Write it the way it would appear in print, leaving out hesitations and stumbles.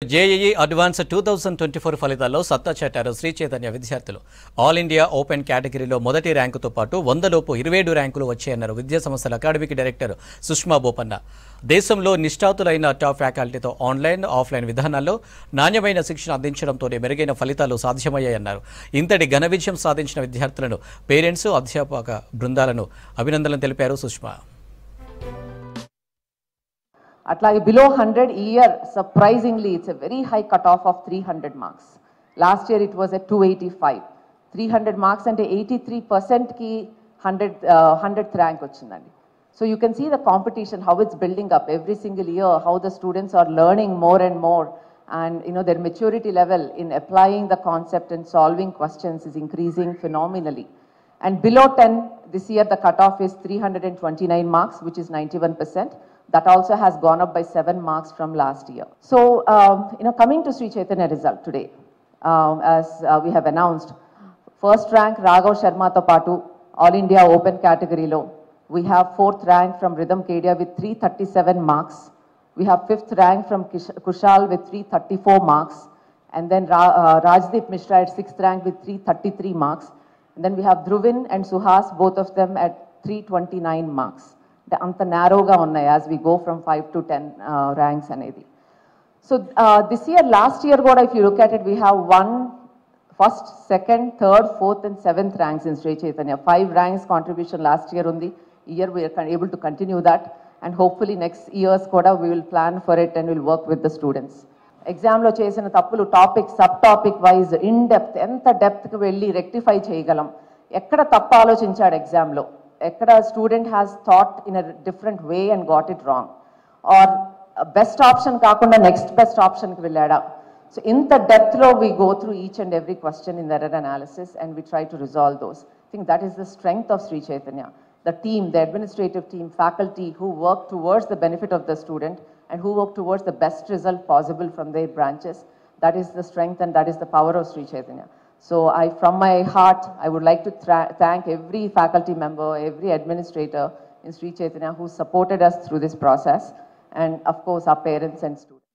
JEE advance 2024 ఫలితాల్లో సత్తా చాటారు శ్రీ చైతన్య విద్యార్థులు. ఆల్ ఇండియా ఓపెన్ కేటగిరీలో మొదటి ర్యాంకుతో పాటు 100లోపు 27 ర్యాంకులు వచ్చాయన్నారు విద్యా సంస్థల అకాడమిక్ డైరెక్టర్ సుష్మా బోపన్న. దేశంలో నిష్ఠాతులైన టాప్ ఫ్యాకల్టీతో ఆన్లైన్, ఆఫ్లైన్ విధానాల్లో నాణ్యమైన శిక్షణ అందించడంతోనే మెరుగైన ఫలితాలు సాధ్యమయ్యాయన్నారు. ఇంతటి ఘన విజయం సాధించిన విద్యార్థులను, పేరెంట్స్, అధ్యాపక బృందాలను అభినందనలు తెలిపారు Sushma. Atlagi below 100 year, surprisingly, it's a very high cutoff of 300 marks. Last year it was at 285. 300 marks and 83% ki 100th rank ochindandi. So you can see the competition, how it's building up every single year, how the students are learning more and more, and their maturity level in applying the concept and solving questions is increasing phenomenally. And below 10, this year the cutoff is 329 marks, which is 91%. That also has gone up by 7 marks from last year. So, coming to Sri Chaitanya result today, as we have announced, first rank Raghav Sharma Topatu, All India Open category low. We have 4th rank from Rhythm Kedia with 337 marks. We have 5th rank from Kushal with 334 marks. And then Rajdeep Mishra at 6th rank with 333 marks. And then we have Dhruvin and Suhas, both of them at 329 marks. Anta narrowga unnai as we go from 5 to 10 ranks anedi. So this year, last year what if you look at it, we have first, second, third, fourth and 7th ranks in Sri Chaitanya. 5 ranks contribution last year undi. Year we are able to continue that, and hopefully next years koda we will plan for it and we'll work with the students. Exam lo chesina tappulu topic sub topic wise in depth enta depth ki velli rectify cheyagalam. Ekkada tappa ఆలోచించాడు exam lo. Ekkada student has thought in a different way and got it wrong, or best option kaakunda next best option ki vellada. So in the depth lo we go through each and every question in the error analysis and we try to resolve those. I think that is the strength of Sri Chaitanya. The team, the administrative team, faculty who work towards the benefit of the student and who work towards the best result possible from their branches. That is the strength and that is the power of Sri Chaitanya. So from my heart, I would like to thank every faculty member, every administrator in Sri Chaitanya who supported us through this process, and of course our parents and students.